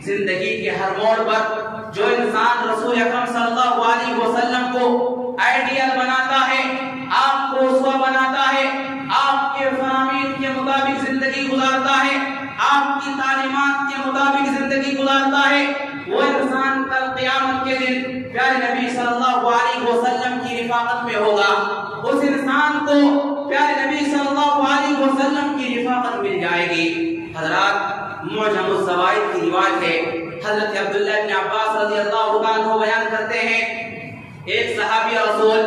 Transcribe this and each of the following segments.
زندگی کے ہر موڑ پر جو انسان رسول اکرم صلی اللہ علیہ وسلم کو آئیڈیل بناتا ہے، آپ کو اسوہ بناتا ہے، آپ کے فرامین کے مطابق زندگی گزارتا ہے، آپ کی تعلیمات کے مطابق زندگی گزارتا ہے، وہ انسان کل قیامت کے دن پیارے نبی صلی اللہ علیہ وسلم کی رفاقت میں ہوگا۔ اس انسان کو پیارے نبی صلی اللہ علیہ وسلم کی رفاقت مل جائے گی۔ حضرات، معجم الزوائد کی روایت ہے، حضرت عبداللہ بن عباس رضی اللہ عنہ بیان کرتے ہیں، ایک صحابی رسول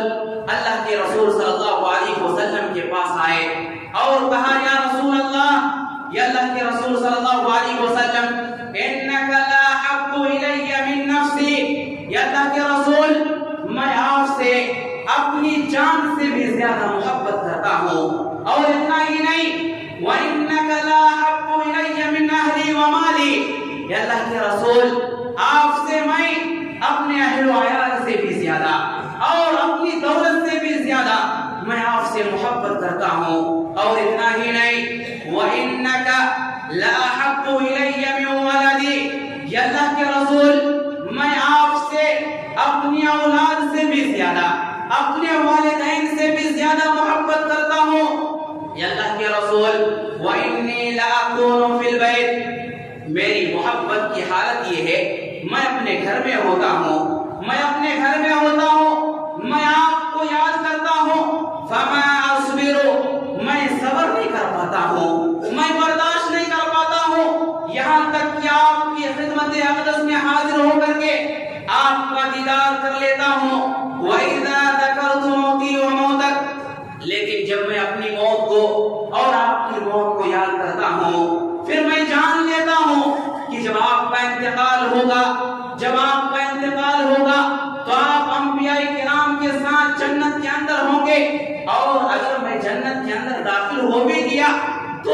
اللہ کے رسول صلی اللہ علیہ وسلم کے پاس آئے اور کہا، یا رسول اللہ، یا اللہ کے رسول صلی اللہ علیہ وسلم، انک لا حب الی من نفسی، یا اللہ کے رسول، میں آپ سے اپنی جان سے بھی زیادہ محبت کرتا ہوں، اور اتنا ہی نہیں، وَإِنَّكَ لَا حَبُّ إِلَيَّ مِنْ أَهْلِي وَمَالِي، یا اللہ کے رسول، آپ سے میں اپنے اہل و عیال سے بھی زیادہ اور اپنی دولت سے بھی زیادہ میں آپ سے محبت کرتا ہوں، اور اتنا ہی نہیں، وَإِنَّكَ لَأَحَبُّ إِلَيَّ مِنْ وَلَدِي، یا اللہ کے رسول، میں آپ سے اپنی اولاد سے بھی زیادہ، اپنے والدین سے بھی زیادہ محبت کرتا ہوں، یا اللہ کے رسول، وَإِنِّي لَأَكُونُ فِي الْبَيْتِ، میری محبت کی حالت یہ ہے، میں اپنے گھر میں ہوتا ہوں، میں اپنے گھر میں ہوتا ہوں، میں آپ کو یاد کرتا ہوں، فَمَا أَصْبِرُ، میں صبر نہیں کر پاتا ہوں، میں برداشت نہیں کر پاتا ہوں، یہاں تک کہ آپ کی خدمت اقدس میں حاضر ہو کر کے آپ کا دیدار کر لیتا ہوں، وَإِذَا ذَكَرْتُ مَوْتِي وَمَوْتَكَ، لیکن جب میں اپنی موت کو اور آپ کی موت کو یاد کرتا ہوں، پھر میں جان لیتا ہوں کہ جب آپ کا انتقال ہوگا، جب آپ کا انتقال ہوگا تو آپ انبیاء کرام کے ساتھ جنت کے اندر ہوں گے، اور اگر میں جنت کے اندر داخل ہو بھی گیا تو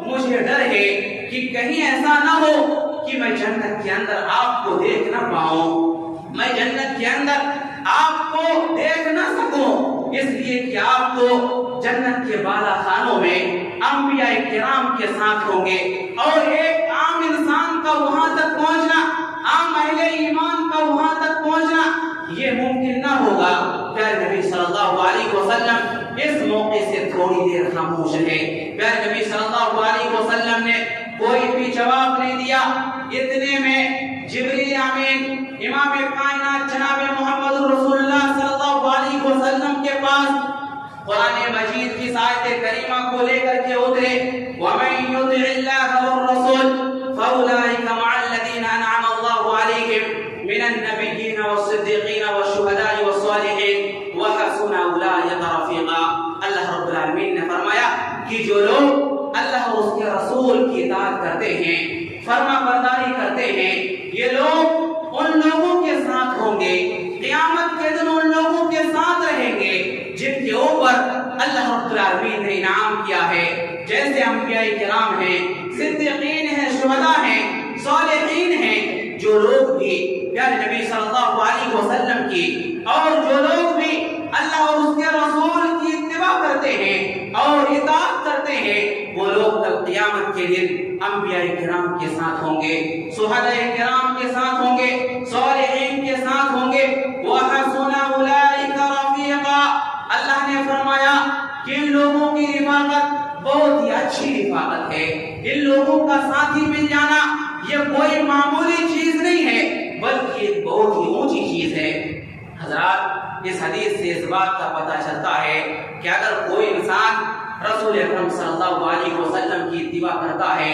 مجھے ڈر ہے کہ کہیں ایسا نہ ہو کہ میں جنت کے اندر آپ کو دیکھ نہ پاؤں، میں جنت کے اندر آپ کو دیکھ نہ سکوں، اس لیے کہ آپ کو جنت کے بالا خانوں میں انبیاء کرام کے ساتھ ہوں گے، اور ایک عام انسان کا وہاں تک پہنچنا، عام اہل ایمان کا وہاں تک پہنچنا یہ ممکن نہ ہوگا۔ پیارے نبی صلی اللہ علیہ وسلم اس موقع سے تھوڑی دیر خاموش رہے۔ پیارے نبی صلی اللہ علیہ وسلم نے کوئی بھی جواب نہیں دیا۔ اتنے میں جبریل امین امام کائنات جناب محمد رسول اللہ صلی اللہ علیہ وسلم کے پاس قرآن مجید کی آیت کریمہ کو لے کر کے اترے، وَمَن يُطِعِ اللَّهَ وَالرَّسُولَ فَأُولَٰئِكَ مَعَ الَّذِينَ أَنْعَمَ اللَّهُ عَلَيْهِم مِّنَ النَّبِيِّينَ وَالصِّدِّيقِينَ وَالشُّهَدَاءِ وَالصَّالِحِينَ وَحَسُنَ أُولَٰئِكَ رَفِيقًا۔ اللہ رب العالمین نے فرمایا کہ جو لوگ اللہ اور اس کے رسول کی اطاعت کرتے ہیں، فرما برداری کرتے ہیں، یہ لوگ ان لوگوں کے ساتھ ہوں گے، قیامت کے دن ان لوگوں کے ساتھ رہیں گے جن کے اوپر اللہ رب العالمین نے انعام کیا ہے، جیسے انبیاء کرام ہیں، صدیقین ہیں، شہداء ہیں، صالحین ہیں۔ جو لوگ بھی پیارے نبی صلی اللہ علیہ وسلم کی اور جو لوگ بھی اللہ اور اس کے رسول کی اتباع کرتے ہیں اور اطاعت کرتے ہیں، وہ لوگ کل قیامت کے دن انبیاء کرام کے ساتھ ہوں گے، شہداء کرام کے ساتھ ہوں گے، صالحین کے ساتھ ہوں گے، وَحَسُنَ أُولَٰئِكَ رَفِيقًا۔ اللہ نے فرمایا کہ ان لوگوں کی رفاقت بہت ہی اچھی رفاقت ہے، ان لوگوں کا ساتھی مل جانا یہ کوئی معمولی چیز نہیں ہے بلکہ ایک بہت ہی اونچی چیز ہے۔ حضرات، اس حدیث سے اس بات کا پتہ چلتا ہے کہ اگر کوئی انسان رسول اکرم صلی اللہ علیہ وسلم کی اتباع کرتا ہے،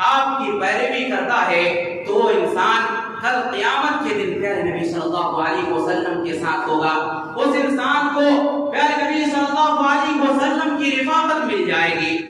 آپ کی پیروی کرتا ہے، تو وہ انسان کل قیامت کے دن پیارے نبی صلی اللہ علیہ وسلم کے ساتھ ہوگا، اس انسان کو پیارے نبی صلی اللہ علیہ وسلم کی رفاقت مل جائے گی۔